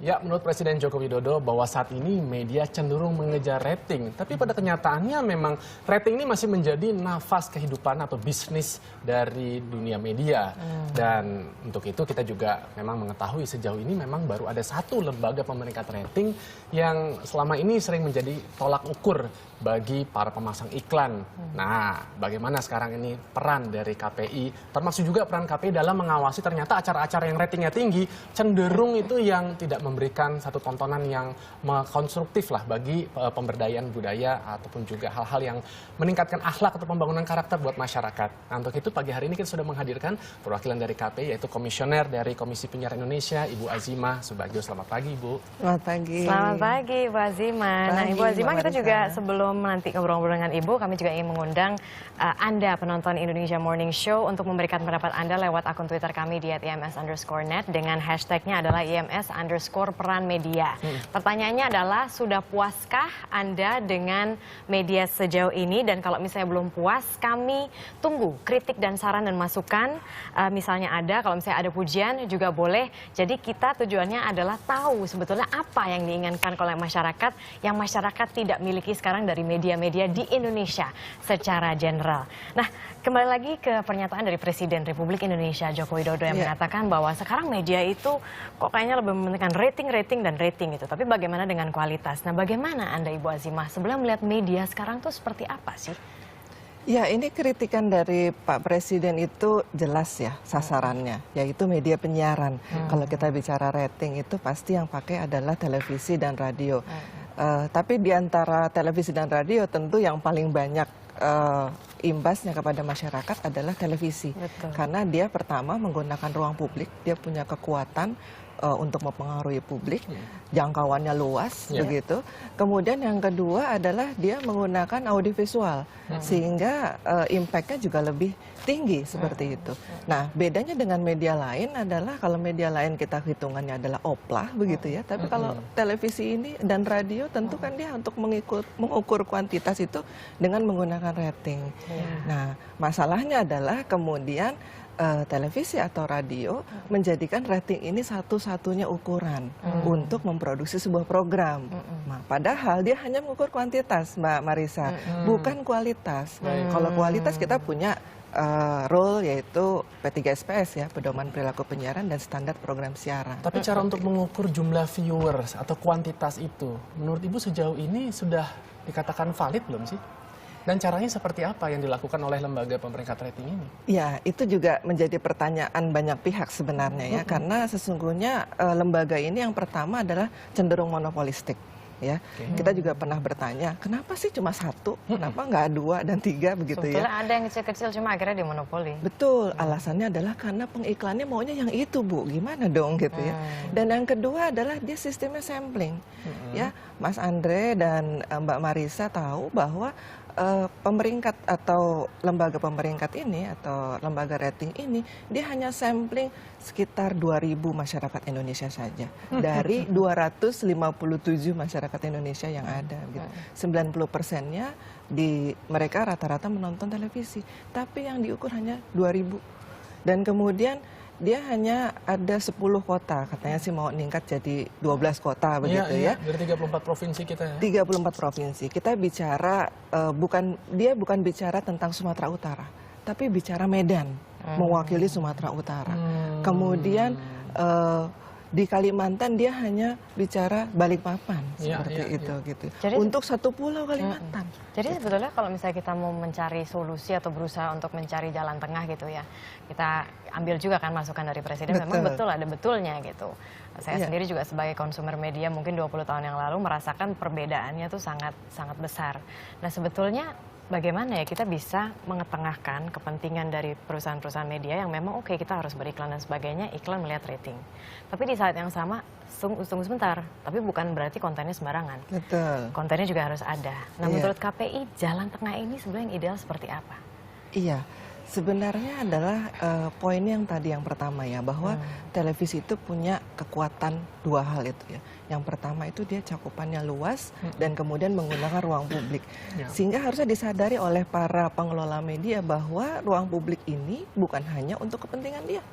Ya, menurut Presiden Joko Widodo bahwa saat ini media cenderung mengejar rating. Tapi pada kenyataannya memang rating ini masih menjadi nafas kehidupan atau bisnis dari dunia media. Dan untuk itu kita juga memang mengetahui sejauh ini memang baru ada satu lembaga pemeringkat rating yang selama ini sering menjadi tolak ukur bagi para pemasang iklan. Nah, bagaimana sekarang ini peran dari KPI, termasuk juga peran KPI dalam mengawasi ternyata acara-acara yang ratingnya tinggi, cenderung itu yang tidak memberikan satu tontonan yang konstruktif lah bagi pemberdayaan budaya ataupun juga hal-hal yang meningkatkan akhlak atau pembangunan karakter buat masyarakat. Nah, untuk itu pagi hari ini kita sudah menghadirkan perwakilan dari KPI, yaitu Komisioner dari Komisi Penyiaran Indonesia, Ibu Azimah Subagio. Selamat pagi, Bu. Selamat pagi. Selamat pagi, Bu Azimah. Nah, Ibu Azimah, kita juga sebelum nanti ngobrol-ngobrol dengan Ibu, kami juga ingin mengundang Anda, penonton Indonesia Morning Show, untuk memberikan pendapat Anda lewat akun Twitter kami di @ims_net dengan hashtagnya adalah IMS_peran media. Pertanyaannya adalah, sudah puaskah Anda dengan media sejauh ini? Dan kalau misalnya belum puas, kami tunggu kritik dan saran dan masukan. Misalnya kalau misalnya ada pujian juga boleh. Jadi kita tujuannya adalah tahu sebetulnya apa yang diinginkan oleh masyarakat yang masyarakat tidak miliki sekarang dari media-media di Indonesia secara general. Nah, kembali lagi ke pernyataan dari Presiden Republik Indonesia Joko Widodo yang mengatakan bahwa sekarang media itu kok kayaknya lebih mementingkan rating dan rating itu. Tapi bagaimana dengan kualitas? Nah, bagaimana Anda, Ibu Azimah, sebelum melihat media sekarang tuh seperti apa sih? Ya, ini kritikan dari Pak Presiden itu jelas ya sasarannya, yaitu media penyiaran. Kalau kita bicara rating itu pasti yang pakai adalah televisi dan radio. Tapi di antara televisi dan radio tentu yang paling banyak imbasnya kepada masyarakat adalah televisi. Betul. Karena dia pertama menggunakan ruang publik, dia punya kekuatan untuk mempengaruhi publik, jangkauannya luas, begitu. Kemudian yang kedua adalah dia menggunakan audiovisual, sehingga impact-nya juga lebih tinggi seperti itu. Nah, bedanya dengan media lain adalah kalau media lain kita hitungannya adalah oplah, begitu ya. Tapi kalau televisi ini dan radio tentu kan dia untuk mengukur kuantitas itu dengan menggunakan rating. Nah, masalahnya adalah kemudian televisi atau radio menjadikan rating ini satu-satunya ukuran untuk memproduksi sebuah program. Nah, padahal dia hanya mengukur kuantitas, Mbak Marisa, bukan kualitas. Kalau kualitas kita punya role yaitu P3SPS ya, Pedoman Perilaku Penyiaran dan Standar Program Siaran. Tapi cara untuk mengukur jumlah viewers atau kuantitas itu, menurut Ibu sejauh ini sudah dikatakan valid belum sih? Dan caranya seperti apa yang dilakukan oleh lembaga pemeringkat rating ini? Ya, itu juga menjadi pertanyaan banyak pihak sebenarnya ya, karena sesungguhnya lembaga ini yang pertama adalah cenderung monopolistik. Ya, kita juga pernah bertanya, kenapa sih cuma satu, kenapa nggak 2 dan 3 begitu ya? Sebetulnya ada yang kecil-kecil cuma akhirnya dimonopoli. Betul, alasannya adalah karena pengiklannya maunya yang itu, Bu, gimana dong gitu ya. Dan yang kedua adalah dia sistemnya sampling. Ya, Mas Andre dan Mbak Marisa tahu bahwa pemeringkat atau lembaga pemeringkat ini atau lembaga rating ini dia hanya sampling sekitar 2.000 masyarakat Indonesia saja dari 257 masyarakat Indonesia yang ada gitu. 90%-nya mereka rata-rata menonton televisi, tapi yang diukur hanya 2.000. Dan kemudian dia hanya ada 10 kota, katanya sih mau meningkat jadi 12 kota begitu ya. Dari 34 provinsi kita ya. 34 provinsi. Kita bicara dia bukan bicara tentang Sumatera Utara, tapi bicara Medan, mewakili Sumatera Utara. Kemudian di Kalimantan dia hanya bicara Balikpapan seperti itu gitu. Jadi, untuk satu pulau Kalimantan. Jadi sebetulnya kalau misalnya kita mau mencari solusi atau berusaha untuk mencari jalan tengah gitu ya, kita ambil juga kan masukan dari Presiden. Memang betul ada betulnya gitu. Saya sendiri juga sebagai konsumer media mungkin 20 tahun yang lalu merasakan perbedaannya tuh sangat besar. Nah, sebetulnya bagaimana ya kita bisa mengetengahkan kepentingan dari perusahaan-perusahaan media yang memang oke, kita harus beriklan dan sebagainya, iklan melihat rating. Tapi di saat yang sama, tunggu sebentar, tapi bukan berarti kontennya sembarangan. Betul. Kontennya juga harus ada. Nah, menurut KPI, jalan tengah ini sebenarnya yang ideal seperti apa? Iya, sebenarnya adalah poin yang tadi yang pertama ya, bahwa televisi itu punya kekuatan dua hal itu ya. Yang pertama itu dia cakupannya luas dan kemudian menggunakan ruang publik. Sehingga harusnya disadari oleh para pengelola media bahwa ruang publik ini bukan hanya untuk kepentingan dia.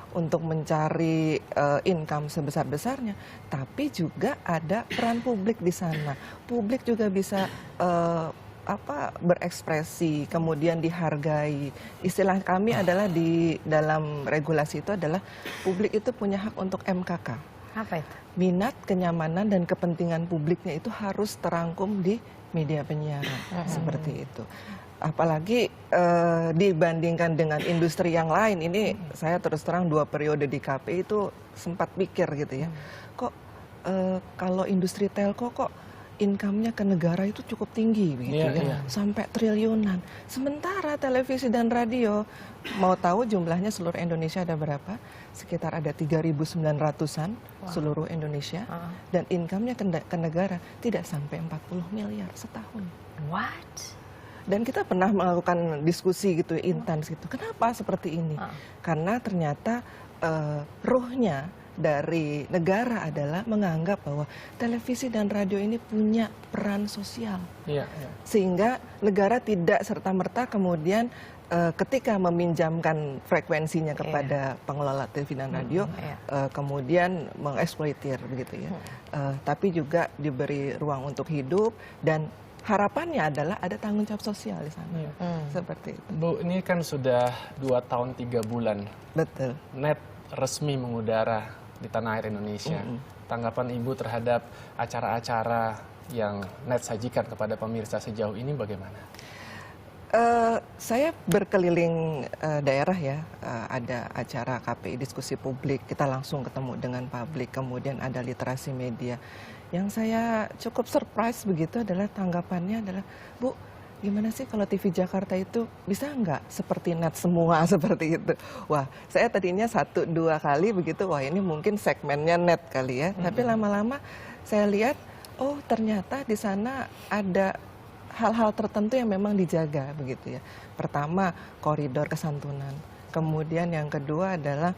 untuk mencari income sebesar-besarnya, tapi juga ada peran publik di sana. Publik juga bisa berekspresi, kemudian dihargai. Istilah kami adalah di dalam regulasi itu adalah publik itu punya hak untuk MKK. Apa itu? Minat, kenyamanan, dan kepentingan publiknya itu harus terangkum di media penyiaran, seperti itu. Apalagi dibandingkan dengan industri yang lain, ini saya terus terang 2 periode di KPI itu sempat pikir gitu ya, kok kalau industri telco kok income-nya ke negara itu cukup tinggi begitu ya, sampai triliunan. Sementara televisi dan radio, mau tahu jumlahnya seluruh Indonesia ada berapa? Sekitar ada 3.900-an seluruh Indonesia, dan income-nya ke negara tidak sampai 40 miliar setahun. What? Dan kita pernah melakukan diskusi gitu intens gitu. Kenapa seperti ini? Karena ternyata ruhnya dari negara adalah menganggap bahwa televisi dan radio ini punya peran sosial. Sehingga negara tidak serta-merta kemudian ketika meminjamkan frekuensinya kepada pengelola televisi dan radio, kemudian mengeksploitir begitu ya. Tapi juga diberi ruang untuk hidup, dan harapannya adalah ada tanggung jawab sosial di sana. Seperti itu. Bu, ini kan sudah 2 tahun 3 bulan. Betul. NET resmi mengudara di tanah air Indonesia. Tanggapan Ibu terhadap acara-acara yang NET sajikan kepada pemirsa sejauh ini bagaimana? Saya berkeliling daerah ya, ada acara KPI diskusi publik, kita langsung ketemu dengan publik, kemudian ada literasi media. Yang saya cukup surprise begitu adalah tanggapannya adalah, Bu, gimana sih kalau TV Jakarta itu bisa nggak seperti NET semua seperti itu? Wah, saya tadinya 1-2 kali begitu, wah ini mungkin segmennya NET kali ya. Tapi lama-lama saya lihat, oh ternyata di sana ada hal-hal tertentu yang memang dijaga begitu ya. Pertama, koridor kesantunan. Kemudian yang kedua adalah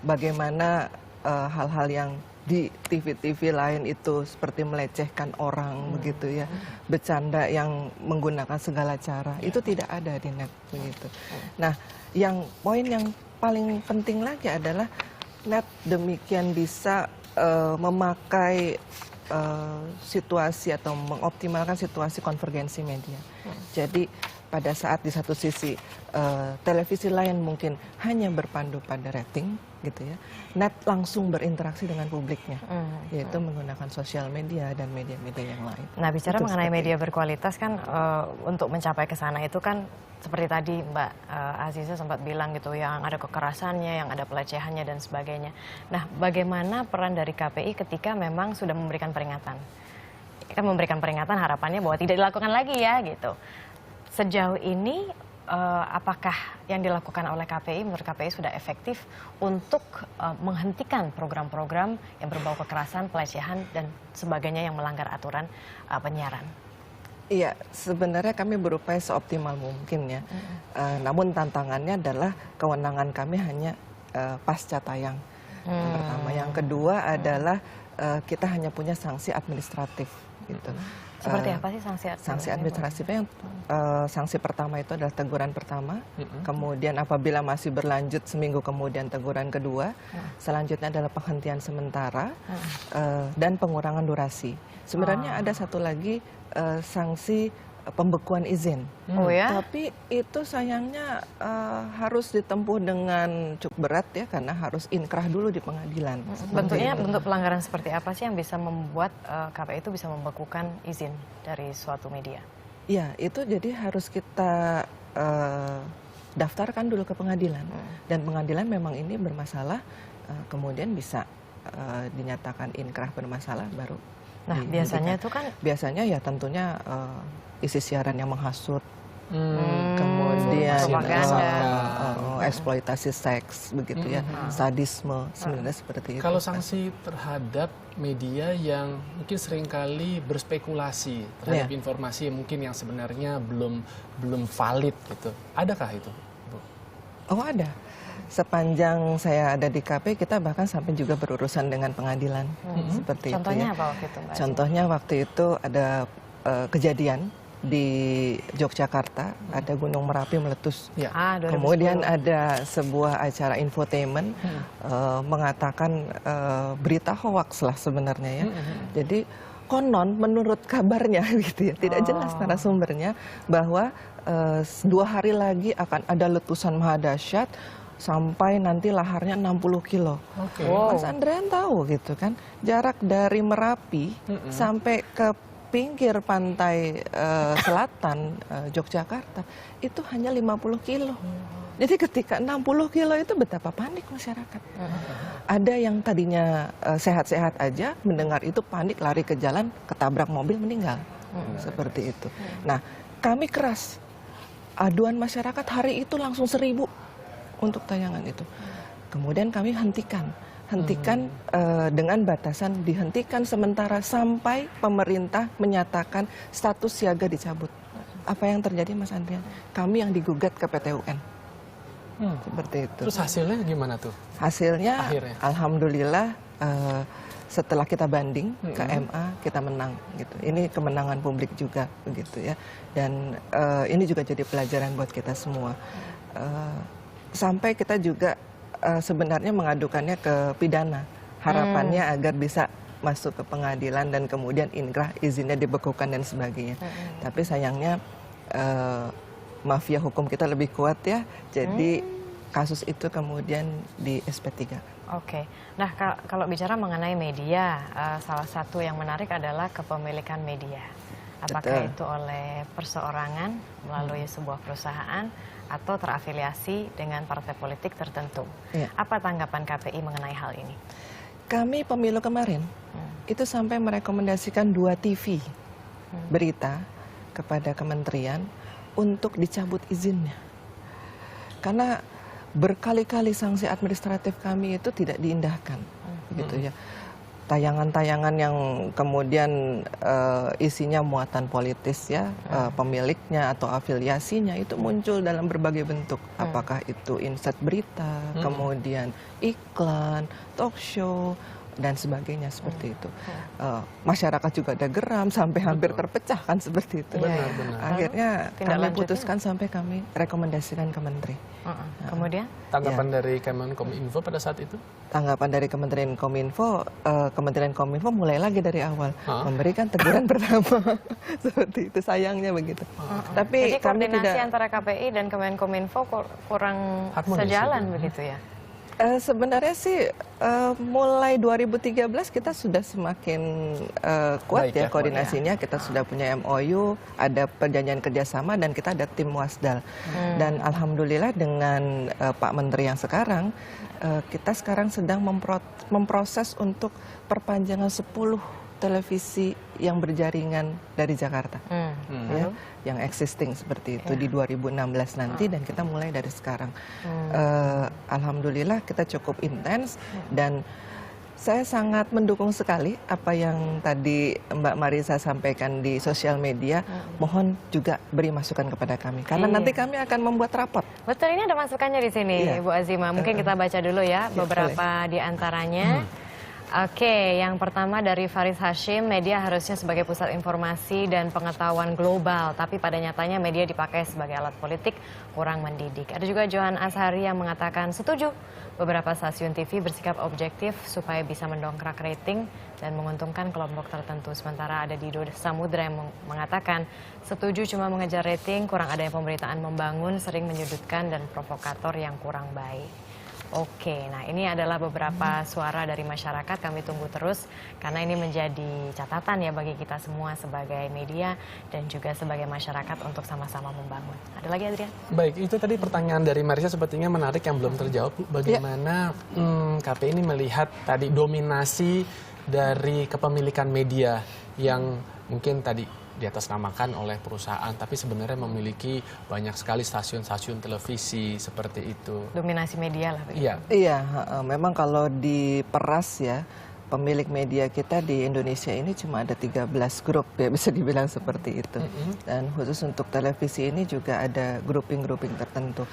bagaimana hal-hal yang di TV-TV lain itu seperti melecehkan orang begitu ya, bercanda yang menggunakan segala cara, itu tidak ada di NET begitu. Nah, poin yang paling penting lagi adalah NET demikian bisa memakai situasi atau mengoptimalkan situasi konvergensi media. Jadi pada saat di satu sisi televisi lain mungkin hanya berpandu pada rating gitu ya, NET langsung berinteraksi dengan publiknya, yaitu menggunakan sosial media dan media-media yang lain. Nah, bicara itu mengenai media berkualitas kan, untuk mencapai ke sana itu kan seperti tadi Mbak Aziza sempat bilang gitu, yang ada kekerasannya, yang ada pelecehannya dan sebagainya. Nah, bagaimana peran dari KPI ketika memang sudah memberikan peringatan? Kan memberikan peringatan harapannya bahwa tidak dilakukan lagi ya gitu. Sejauh ini apakah yang dilakukan oleh KPI menurut KPI sudah efektif untuk menghentikan program-program yang berbau kekerasan, pelecehan dan sebagainya yang melanggar aturan penyiaran? Iya, sebenarnya kami berupaya seoptimal mungkin ya. Namun tantangannya adalah kewenangan kami hanya pasca tayang. Yang pertama, yang kedua adalah kita hanya punya sanksi administratif gitu. Seperti apa sih sanksi administratif? Sanksi administratifnya, sanksi pertama itu adalah teguran pertama, kemudian apabila masih berlanjut seminggu kemudian teguran kedua, selanjutnya adalah penghentian sementara dan pengurangan durasi. Sebenarnya ada satu lagi sanksi pembekuan izin. Oh ya? Tapi itu sayangnya harus ditempuh dengan cukup berat ya, karena harus inkrah dulu di pengadilan. Bentuknya, bentuk pelanggaran seperti apa sih yang bisa membuat KPI itu bisa membekukan izin dari suatu media? Iya, itu jadi harus kita daftarkan dulu ke pengadilan. Dan pengadilan memang ini bermasalah, kemudian bisa dinyatakan inkrah bermasalah baru. Nah, biasanya itu kan? Biasanya ya tentunya isi siaran yang menghasut, kemudian eksploitasi seks begitu ya, sadisme, sebenarnya seperti itu. Kalau sanksi terhadap media yang mungkin seringkali berspekulasi terhadap informasi mungkin yang sebenarnya belum valid gitu, adakah itu, Bu? Oh ada. Sepanjang saya ada di KPI, kita bahkan sampai juga berurusan dengan pengadilan seperti Contohnya itu ya. apa waktu itu, Mbak? Contohnya waktu itu ada kejadian di Yogyakarta ada Gunung Merapi meletus. Ya. Kemudian ada sebuah acara infotainment mengatakan berita hoax lah sebenarnya ya. Jadi konon menurut kabarnya gitu ya, tidak jelas narasumbernya bahwa 2 hari lagi akan ada letusan mahadahsyat sampai nanti laharnya 60 kilo. Mas Andrean tahu gitu kan, jarak dari Merapi sampai ke pinggir pantai selatan Yogyakarta itu hanya 50 kilo. Jadi ketika 60 kilo itu betapa panik masyarakat. Ada yang tadinya sehat-sehat aja, mendengar itu panik, lari ke jalan, ketabrak mobil, meninggal. Seperti itu. Nah, kami keras. Aduan masyarakat hari itu langsung 1000 untuk tayangan itu. Kemudian kami hentikan dengan batasan dihentikan sementara sampai pemerintah menyatakan status siaga dicabut. Apa yang terjadi Mas Andrian? Kami yang digugat ke PT UN. Seperti itu. Terus hasilnya gimana tuh? Hasilnya Akhirnya? Alhamdulillah setelah kita banding ke MA kita menang gitu. Ini kemenangan publik juga begitu ya. Dan ini juga jadi pelajaran buat kita semua. Sampai kita juga sebenarnya mengadukannya ke pidana. Harapannya agar bisa masuk ke pengadilan dan kemudian inkrah, izinnya dibekukan dan sebagainya. Tapi sayangnya mafia hukum kita lebih kuat ya. Jadi kasus itu kemudian di SP3. Oke. Nah, kalau bicara mengenai media, salah satu yang menarik adalah kepemilikan media. Apakah itu oleh perseorangan melalui sebuah perusahaan atau terafiliasi dengan partai politik tertentu. Apa tanggapan KPI mengenai hal ini? Kami pemilu kemarin itu sampai merekomendasikan 2 TV berita kepada kementerian untuk dicabut izinnya. Karena berkali-kali sanksi administratif kami itu tidak diindahkan, gitu ya. Tayangan-tayangan yang kemudian isinya muatan politis ya, pemiliknya atau afiliasinya itu muncul dalam berbagai bentuk. Apakah itu insert berita, kemudian iklan, talk show, dan sebagainya seperti itu. Masyarakat juga ada geram sampai hampir terpecah kan seperti itu. Benar. Akhirnya kami putuskan sampai kami rekomendasikan ke menteri. Kemudian? Tanggapan dari Kemenkominfo pada saat itu? Tanggapan dari Kementerian Kominfo mulai lagi dari awal memberikan teguran pertama seperti itu, sayangnya begitu. Tapi jadi koordinasi antara KPI dan Kemenkominfo kurang sejalan begitu ya? Sebenarnya sih mulai 2013 kita sudah semakin kuat ya koordinasinya. Kita sudah punya MOU, ada perjanjian kerjasama dan kita ada tim wasdal. Dan alhamdulillah dengan Pak Menteri yang sekarang, kita sekarang sedang memproses untuk perpanjangan 10 televisi yang berjaringan dari Jakarta, ya, yang existing seperti itu di 2016 nanti dan kita mulai dari sekarang. Alhamdulillah kita cukup intens dan saya sangat mendukung sekali apa yang tadi Mbak Marisa sampaikan di sosial media. Mohon juga beri masukan kepada kami karena nanti kami akan membuat rapot. Betul, ini ada masukannya di sini, Bu Azima. Mungkin kita baca dulu ya beberapa di antaranya. Oke, yang pertama dari Faris Hashim, media harusnya sebagai pusat informasi dan pengetahuan global, tapi pada nyatanya media dipakai sebagai alat politik, kurang mendidik. Ada juga Johan Ashari yang mengatakan setuju beberapa stasiun TV bersikap objektif supaya bisa mendongkrak rating dan menguntungkan kelompok tertentu. Sementara ada Dido Samudra yang mengatakan setuju cuma mengejar rating, kurang adanya pemberitaan membangun, sering menyudutkan dan provokator yang kurang baik. Oke, nah ini adalah beberapa suara dari masyarakat, kami tunggu terus karena ini menjadi catatan ya bagi kita semua sebagai media dan juga sebagai masyarakat untuk sama-sama membangun. Ada lagi Adrian? Baik, itu tadi pertanyaan dari Marisa sepertinya menarik yang belum terjawab. Bagaimana KPI ini melihat tadi dominasi dari kepemilikan media yang mungkin tadi diatasnamakan oleh perusahaan, tapi sebenarnya memiliki banyak sekali stasiun-stasiun televisi seperti itu. Dominasi media lah. Iya, memang kalau diperas ya, pemilik media kita di Indonesia ini cuma ada 13 grup ya, bisa dibilang seperti itu. Dan khusus untuk televisi ini juga ada grouping-grouping tertentu.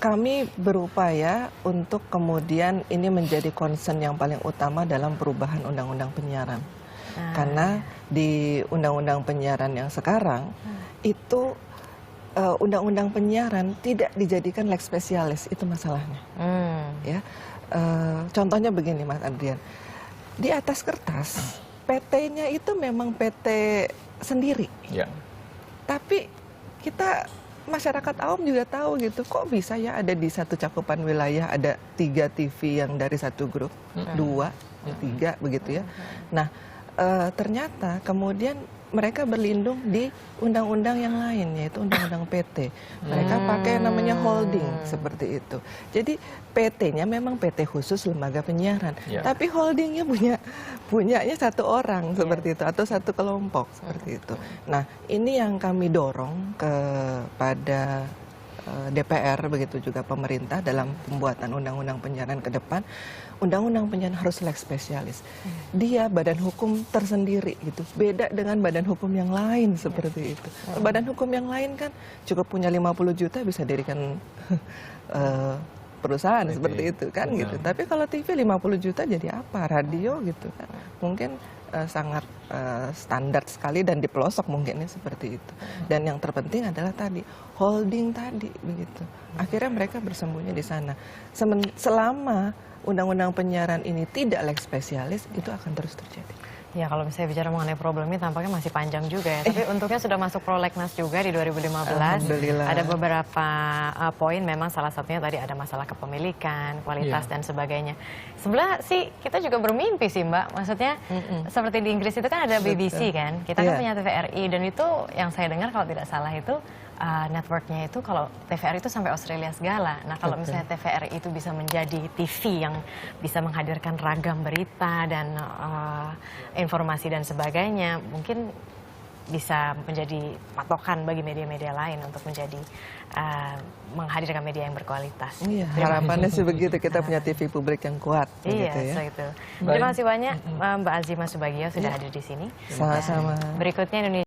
Kami berupaya untuk kemudian ini menjadi concern yang paling utama dalam perubahan undang-undang penyiaran. Karena di undang-undang penyiaran yang sekarang itu undang-undang penyiaran tidak dijadikan lex specialis, itu masalahnya. Ya, contohnya begini Mas Adrian, di atas kertas PT-nya itu memang PT sendiri, tapi kita masyarakat awam juga tahu gitu, kok bisa ya ada di satu cakupan wilayah ada 3 TV yang dari satu grup, 2, 3 begitu ya. Nah, ternyata kemudian mereka berlindung di undang-undang yang lain, yaitu undang-undang PT. Mereka pakai namanya holding seperti itu. Jadi PT-nya memang PT khusus lembaga penyiaran, tapi holdingnya punyanya satu orang seperti itu atau satu kelompok seperti itu. Nah, ini yang kami dorong kepada DPR begitu juga pemerintah dalam pembuatan undang-undang penyiaran ke depan. Undang-undang penyiaran harus lex spesialis. Dia badan hukum tersendiri gitu. Beda dengan badan hukum yang lain seperti itu. Badan hukum yang lain kan cukup punya 50 juta bisa dirikan perusahaan seperti itu kan gitu. Tapi kalau TV 50 juta jadi apa? Radio gitu kan. Mungkin sangat standar sekali dan di pelosok mungkinnya seperti itu. Dan yang terpenting adalah tadi holding tadi begitu. Akhirnya mereka bersembunyi di sana. Selama undang-undang penyiaran ini tidak lex spesialis, itu akan terus terjadi. Ya, kalau misalnya bicara mengenai problem ini tampaknya masih panjang juga ya. Tapi untungnya sudah masuk prolegnas juga di 2015. Alhamdulillah. Ada beberapa poin, memang salah satunya tadi ada masalah kepemilikan, kualitas dan sebagainya. Sebenarnya sih kita juga bermimpi sih Mbak. Maksudnya seperti di Inggris itu kan ada BBC kan. Kita kan punya TVRI dan itu yang saya dengar kalau tidak salah itu networknya itu kalau TVRI itu sampai Australia segala. Nah kalau misalnya TVRI itu bisa menjadi TV yang bisa menghadirkan ragam berita dan informasi dan sebagainya, mungkin bisa menjadi patokan bagi media-media lain untuk menjadi menghadirkan media yang berkualitas. Iya, harapannya sih begitu, kita punya TV publik yang kuat. Iya, begitu ya. begitu. Terima kasih banyak Mbak Azimah Subagio sudah hadir di sini. Sama-sama. Berikutnya Indonesia